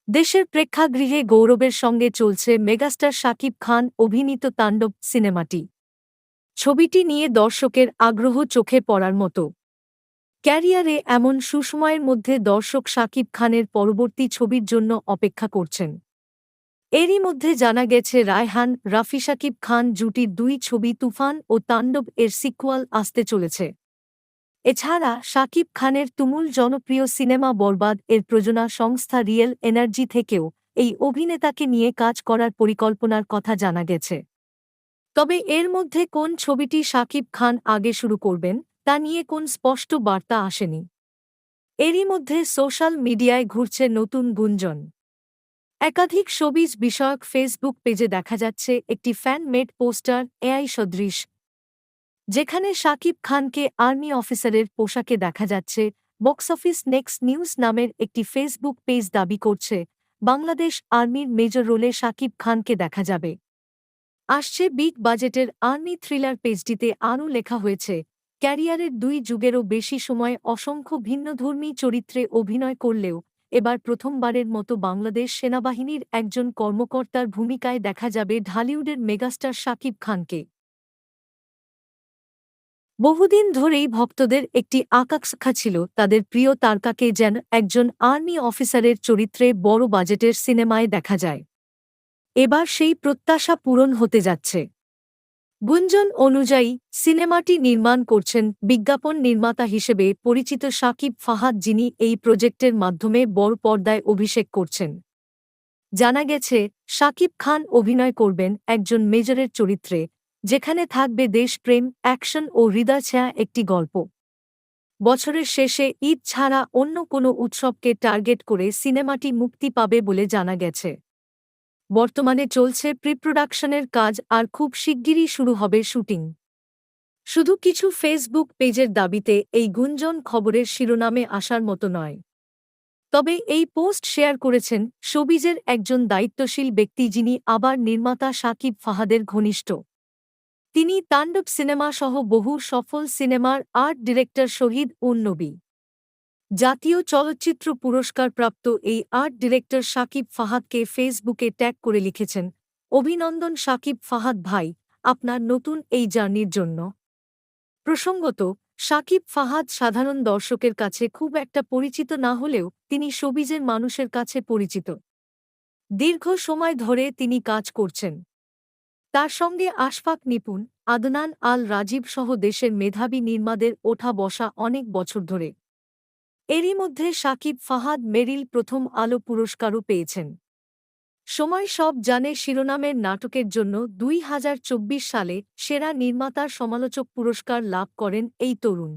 দেশের প্রেক্ষাগৃহে গৌরবের সঙ্গে চলছে মেগাস্টার শাকিব খান অভিনীত তাণ্ডব সিনেমাটি। ছবিটি নিয়ে দর্শকের আগ্রহ চোখে পড়ার মতো। ক্যারিয়ারে এমন সুসময়ের মধ্যে দর্শক শাকিব খানের পরবর্তী ছবির জন্য অপেক্ষা করছেন। এরই মধ্যে জানা গেছে রায়হান রাফি শাকিব খান জুটির দুই ছবি তুফান ও তাণ্ডব এর সিক্যুয়াল আসতে চলেছে। এছাড়া শাকিব খানের তুমুল জনপ্রিয় সিনেমা বরবাদ এর প্রযোজনা সংস্থা রিয়েল এনার্জি থেকেও এই অভিনেতাকে নিয়ে কাজ করার পরিকল্পনার কথা জানা গেছে। তবে এর মধ্যে কোন ছবিটি শাকিব খান আগে শুরু করবেন তা নিয়ে কোন স্পষ্ট বার্তা আসেনি। এরই মধ্যে সোশ্যাল মিডিয়ায় ঘুরছে নতুন গুঞ্জন। একাধিক শোবিজ বিষয়ক ফেসবুক পেজে দেখা যাচ্ছে একটি ফ্যান মেড পোস্টার এআই সদৃশ, যেখানে শাকিব খানকে আর্মি অফিসারের পোশাকে দেখা যাচ্ছে। বক্স অফিস নেক্সট নিউজ নামের একটি ফেসবুক পেজ দাবি করছে বাংলাদেশ আর্মির মেজর রোলে শাকিব খানকে দেখা যাবে। আসছে বিগ বাজেটের আর্মি থ্রিলার। পেজটিতে আরও লেখা হয়েছে, ক্যারিয়ারের দুই যুগেরও বেশি সময় অসংখ্য ভিন্নধর্মী চরিত্রে অভিনয় করলেও এবার প্রথমবারের মতো বাংলাদেশ সেনাবাহিনীর একজন কর্মকর্তার ভূমিকায় দেখা যাবে ঢালিউডের মেগাস্টার শাকিব খানকে। বহুদিন ধরেই ভক্তদের একটি আকাঙ্ক্ষা ছিল তাদের প্রিয় তারকাকে যেন একজন আর্মি অফিসারের চরিত্রে বড় বাজেটের সিনেমায় দেখা যায়। এবার সেই প্রত্যাশা পূরণ হতে যাচ্ছে। গুঞ্জন অনুযায়ী সিনেমাটি নির্মাণ করছেন বিজ্ঞাপন নির্মাতা হিসেবে পরিচিত শাকিব ফাহাদ, যিনি এই প্রজেক্টের মাধ্যমে বড় পর্দায় অভিষেক করছেন। জানা গেছে শাকিব খান অভিনয় করবেন একজন মেজরের চরিত্রে, যেখানে থাকবে দেশপ্রেম, অ্যাকশন ও হৃদয়ছোঁয়া একটি গল্প। বছরের শেষে ঈদ ছাড়া অন্য কোনো উৎসবকে টার্গেট করে সিনেমাটি মুক্তি পাবে বলে জানা গেছে। বর্তমানে চলছে প্রি-প্রোডাকশনের কাজ আর খুব শিগগিরই শুরু হবে শুটিং। শুধু কিছু ফেসবুক পেজের দাবিতে এই গুঞ্জন খবরের শিরোনামে আসার মতো নয়। তবে এই পোস্ট শেয়ার করেছেন শোবিজের একজন দায়িত্বশীল ব্যক্তি, যিনি আবার নির্মাতা শাকিব ফাহাদের ঘনিষ্ঠ। তিনি তাণ্ডব সিনেমা সহ বহু সফল সিনেমার আর্ট ডিরেক্টর শহীদ উন নবী। জাতীয় চলচ্চিত্র পুরস্কারপ্রাপ্ত এই আর্ট ডিরেক্টর শাকিব ফাহাদকে ফেসবুকে ট্যাগ করে লিখেছেন, অভিনন্দন শাকিব ফাহাদ ভাই, আপনার নতুন এই জার্নির জন্য। প্রসঙ্গত, শাকিব ফাহাদ সাধারণ দর্শকের কাছে খুব একটা পরিচিত না হলেও তিনি শোবিজের মানুষের কাছে পরিচিত। দীর্ঘ সময় ধরে তিনি কাজ করছেন। তার সঙ্গে আশফাক নিপুণ, আদনান আল রাজীব সহ দেশের মেধাবী নির্মাদের ওঠা বসা অনেক বছর ধরে। এরই মধ্যে শাকিব ফাহাদ মেরিল প্রথম আলো পুরস্কারও পেয়েছেন। সময় সব জানে শিরোনামের নাটকের জন্য 2024 সালে সেরা নির্মাতার সমালোচক পুরস্কার লাভ করেন এই তরুণ।